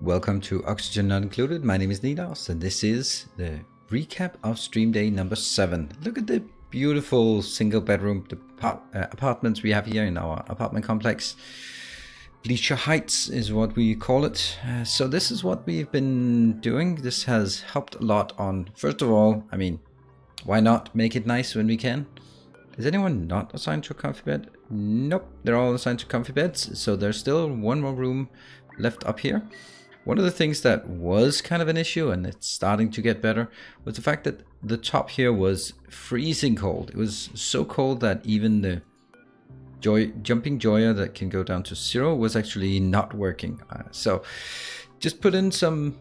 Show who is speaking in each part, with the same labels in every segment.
Speaker 1: Welcome to Oxygen Not Included. My name is Nilaus, and this is the recap of stream day number 7. Look at the beautiful single bedroom apartments we have here in our apartment complex. Bleacher Heights is what we call it. So this is what we've been doing. This has helped a lot on, first of all, I mean, why not make it nice when we can? Is anyone not assigned to a comfy bed? Nope, they're all assigned to comfy beds. So there's still one more room left up here. One of the things that was kind of an issue, and it's starting to get better, was the fact that the top here was freezing cold. It was so cold that even the jumping joya that can go down to 0 was actually not working. So just put in some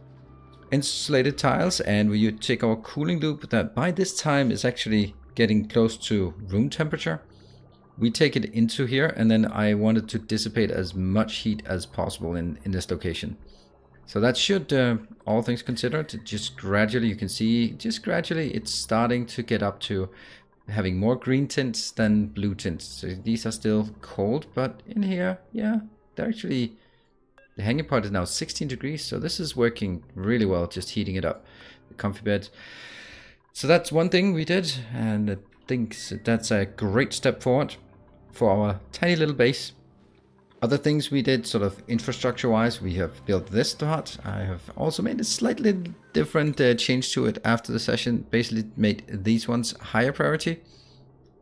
Speaker 1: insulated tiles, and we take our cooling loop that by this time is actually getting close to room temperature. We take it into here, and then I wanted to dissipate as much heat as possible in this location. So that should, all things considered, just gradually, you can see, just gradually it's starting to get up to having more green tints than blue tints. So these are still cold, but in here, yeah, they're actually, the hanging part is now 16 degrees. So this is working really well, just heating it up, the comfy bed. So that's one thing we did, and I think that's a great step forward for our tiny little base. Other things we did, sort of infrastructure-wise, we have built this dot. I have also made a slightly different change to it after the session. Basically made these ones higher priority.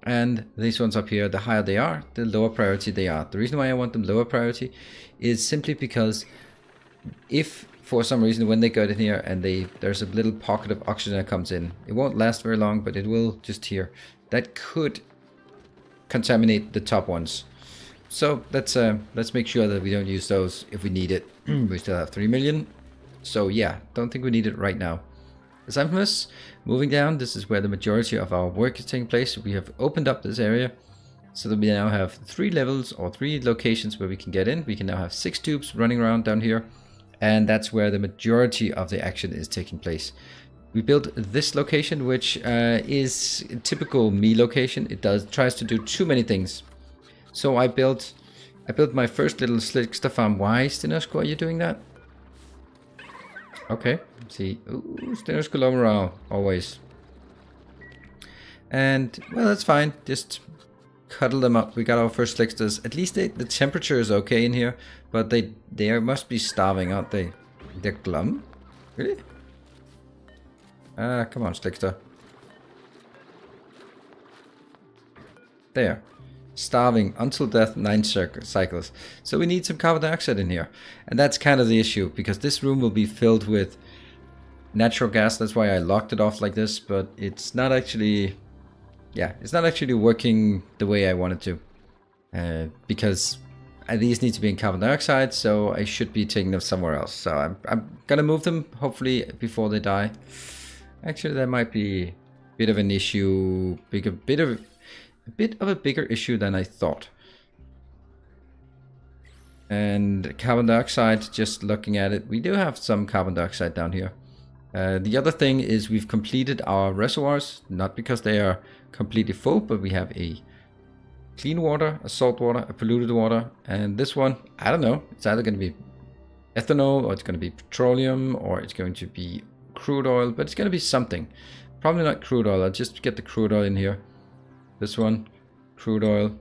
Speaker 1: And these ones up here, the higher they are, the lower priority they are. The reason why I want them lower priority is simply because if for some reason when they get in here and there's a little pocket of oxygen that comes in, it won't last very long, but it will just here. That could contaminate the top ones. So let's make sure that we don't use those if we need it. We still have 3 million. So yeah, don't think we need it right now. Aside from this, moving down, this is where the majority of our work is taking place. We have opened up this area so that we now have 3 levels or 3 locations where we can get in. We can now have 6 tubes running around down here. And that's where the majority of the action is taking place. We built this location, which is a typical me location. It tries to do too many things. So I built my first little slickster farm. Why, Stenosko, are you doing that? Okay, see, Stenosko low morale, always. And, well, that's fine, just cuddle them up. We got our first slicksters. At least the temperature is okay in here, but they must be starving, aren't they? They're glum? Really? Ah, come on, slickster. There. Starving until death, 9 cycles. So we need some carbon dioxide in here. And that's kind of the issue, because this room will be filled with natural gas. That's why I locked it off like this, but it's not actually, yeah, it's not actually working the way I wanted to. Because these need to be in carbon dioxide, so I should be taking them somewhere else. So I'm gonna move them, hopefully, before they die. Actually, that might be a bit of an issue, a bit of a bigger issue than I thought. And carbon dioxide, just looking at it, we do have some carbon dioxide down here. The other thing is we've completed our reservoirs, not because they are completely full, but we have a clean water, a salt water, a polluted water, and this one, I don't know, it's either going to be ethanol, or it's going to be petroleum, or it's going to be crude oil, but it's going to be something. Probably not crude oil. I'll just get the crude oil in here. This one, crude oil,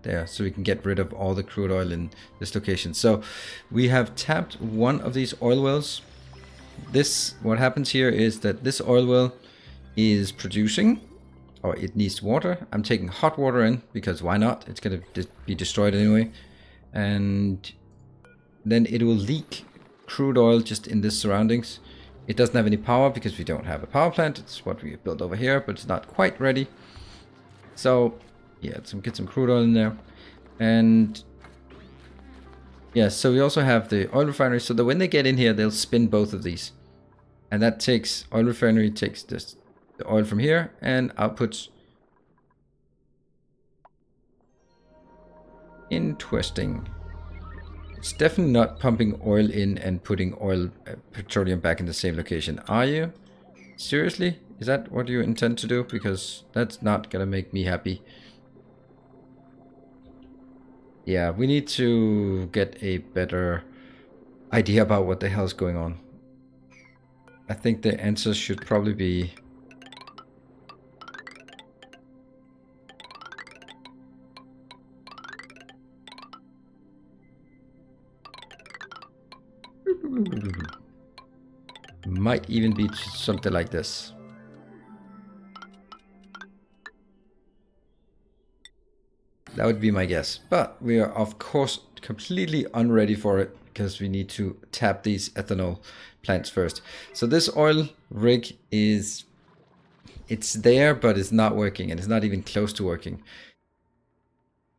Speaker 1: there, so we can get rid of all the crude oil in this location. So we have tapped one of these oil wells. What happens here is that this oil well is producing, or it needs water. I'm taking hot water in, because why not? It's going to be destroyed anyway. And then it will leak crude oil just in this surroundings. It doesn't have any power because we don't have a power plant. It's what we built over here, but it's not quite ready. So yeah, get some crude oil in there. And yeah, so we also have the oil refinery, so that when they get in here, they'll spin both of these. And that takes, oil refinery takes the oil from here and outputs. Interesting. It's definitely not pumping oil in and putting petroleum back in the same location. Are you? Seriously? Is that what you intend to do? Because that's not gonna make me happy. Yeah, we need to get a better idea about what the hell is going on. I think the answer should probably be... might even be something like this. That would be my guess. But we are, of course, completely unready for it because we need to tap these ethanol plants first. So this oil rig is... it's there, but it's not working, and it's not even close to working.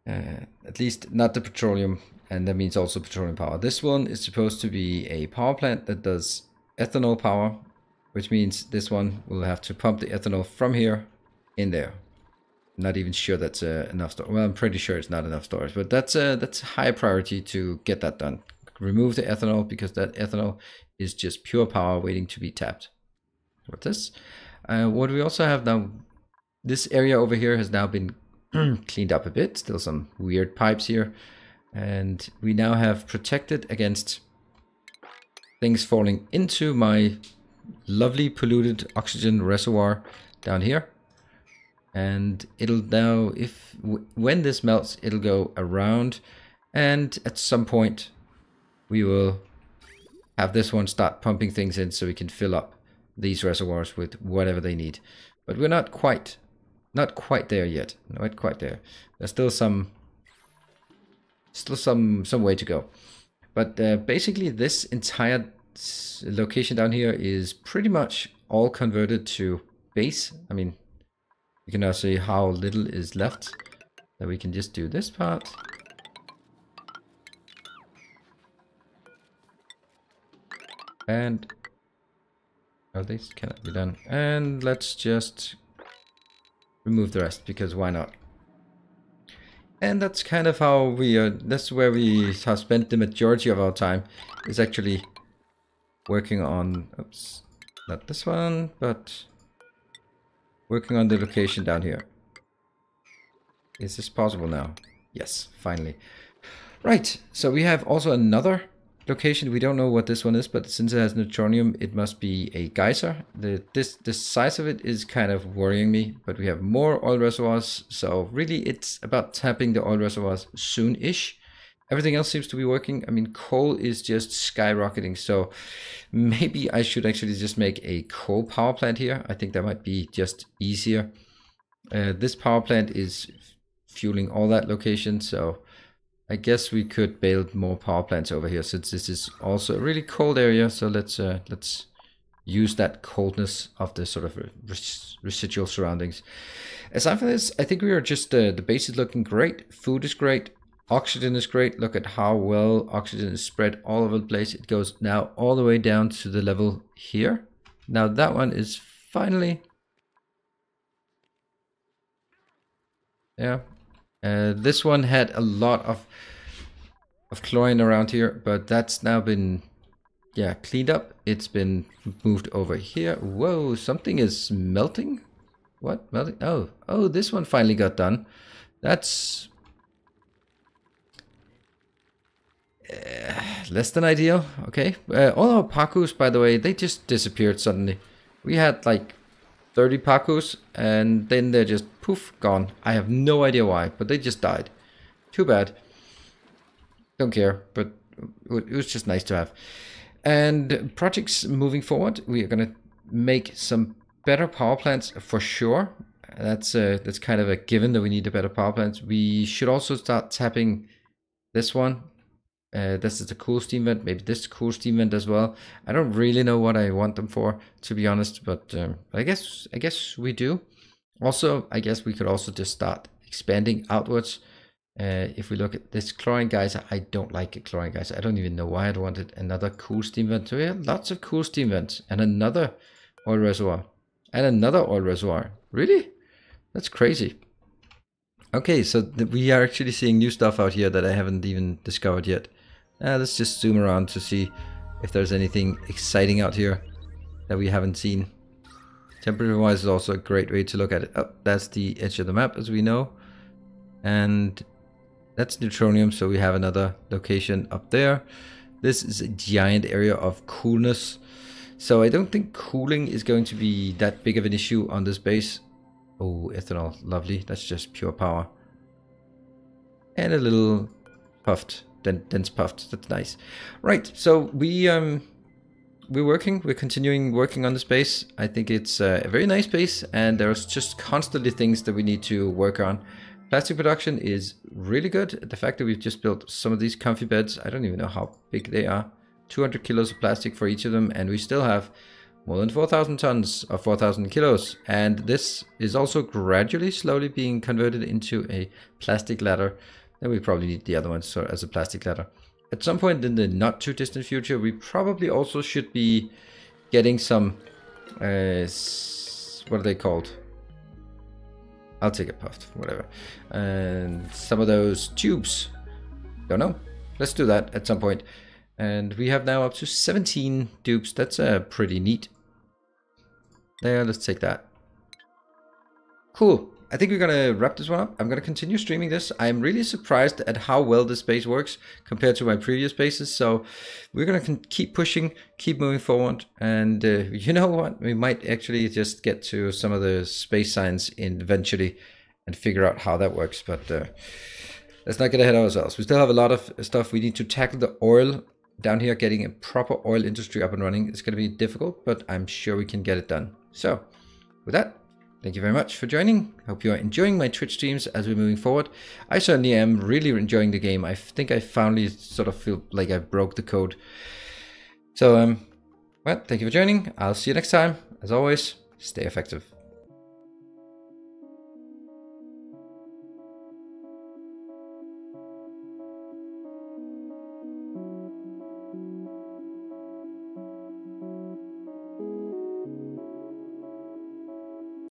Speaker 1: At least not the petroleum, and that means also petroleum power. This one is supposed to be a power plant that does ethanol power, which means this one will have to pump the ethanol from here in there. Not even sure that's enough storage. Well, I'm pretty sure it's not enough storage, but that's high priority to get that done. Remove the ethanol because that ethanol is just pure power waiting to be tapped. What's this? What we also have now, this area over here has now been cleaned up a bit. Still some weird pipes here, and we now have protected against things falling into my lovely polluted oxygen reservoir down here. And it'll now, when this melts, it'll go around, and at some point we will have this one start pumping things in so we can fill up these reservoirs with whatever they need. But we're not quite there yet. Not quite there. There's still some way to go. But basically this entire location down here is pretty much all converted to base. I mean, you can now see how little is left. That we can just do this part. And oh, this cannot be done. And let's just remove the rest, because why not? And that's kind of how we are. That's where we have spent the majority of our time, is actually working on, oops, not this one, but working on the location down here. Is this possible now? Yes, finally. Right, so we have also another location. We don't know what this one is, but since it has neutronium, it must be a geyser. The size of it is kind of worrying me, but we have more oil reservoirs, so really it's about tapping the oil reservoirs soon-ish. Everything else seems to be working. I mean, coal is just skyrocketing, so maybe I should actually just make a coal power plant here. I think that might be just easier. This power plant is fueling all that location, so I guess we could build more power plants over here, since this is also a really cold area. So let's use that coldness of the sort of residual surroundings. Aside from this, I think we are just the base is looking great. Food is great. Oxygen is great. Look at how well oxygen is spread all over the place. It goes now all the way down to the level here. Now that one is finally, yeah. This one had a lot of chlorine around here, but that's now been, yeah, cleaned up. It's been moved over here. Whoa, something is melting. What melting? Oh, this one finally got done. That's less than ideal. Okay, all our Pacus, by the way, they just disappeared suddenly. We had like 30 Pacus, and then they're just poof, gone. I have no idea why, but they just died. Too bad. Don't care, but it was just nice to have. And projects moving forward, we are gonna make some better power plants for sure. That's kind of a given that we need a better power plants. We should also start tapping this one. This is the cool steam vent, maybe this cool steam vent as well. I don't really know what I want them for, to be honest, but I guess we do. Also, I guess we could also just start expanding outwards. If we look at this chlorine geyser, I don't like a chlorine geyser. I don't even know why I wanted another cool steam vent. So we have lots of cool steam vents, and another oil reservoir, and another oil reservoir. Really? That's crazy. Okay, so we are actually seeing new stuff out here that I haven't even discovered yet. Let's just zoom around to see if there's anything exciting out here that we haven't seen. Temperature wise is also a great way to look at it. Oh, that's the edge of the map, as we know. And that's neutronium, so we have another location up there. This is a giant area of coolness. So I don't think cooling is going to be that big of an issue on this base. Oh, ethanol, lovely. That's just pure power. And a little puffed, dense puffed. That's nice. Right, so we're continuing working on this base. I think it's a very nice base, and there's just constantly things that we need to work on. Plastic production is really good. The fact that we've just built some of these comfy beds, I don't even know how big they are. 200 kilos of plastic for each of them, and we still have more than 4,000 tons or 4,000 kilos. And this is also gradually, slowly being converted into a plastic ladder. Then we probably need the other ones as a plastic ladder. At some point in the not too distant future, we probably also should be getting some, what are they called? I'll take a puffed, whatever. And some of those tubes. Don't know. Let's do that at some point. And we have now up to 17 dupes. That's pretty neat. There, let's take that. Cool. I think we're going to wrap this one up. I'm going to continue streaming this. I'm really surprised at how well this base works compared to my previous bases. So we're going to keep pushing, keep moving forward. And you know what? We might actually just get to some of the space science eventually and figure out how that works. But let's not get ahead of ourselves. We still have a lot of stuff. We need to tackle the oil down here. Getting a proper oil industry up and running is going to be difficult, but I'm sure we can get it done. So with that, thank you very much for joining. Hope you are enjoying my Twitch streams as we're moving forward. I certainly am really enjoying the game. I think I finally sort of feel like I broke the code. So, well, thank you for joining. I'll see you next time. As always, stay effective.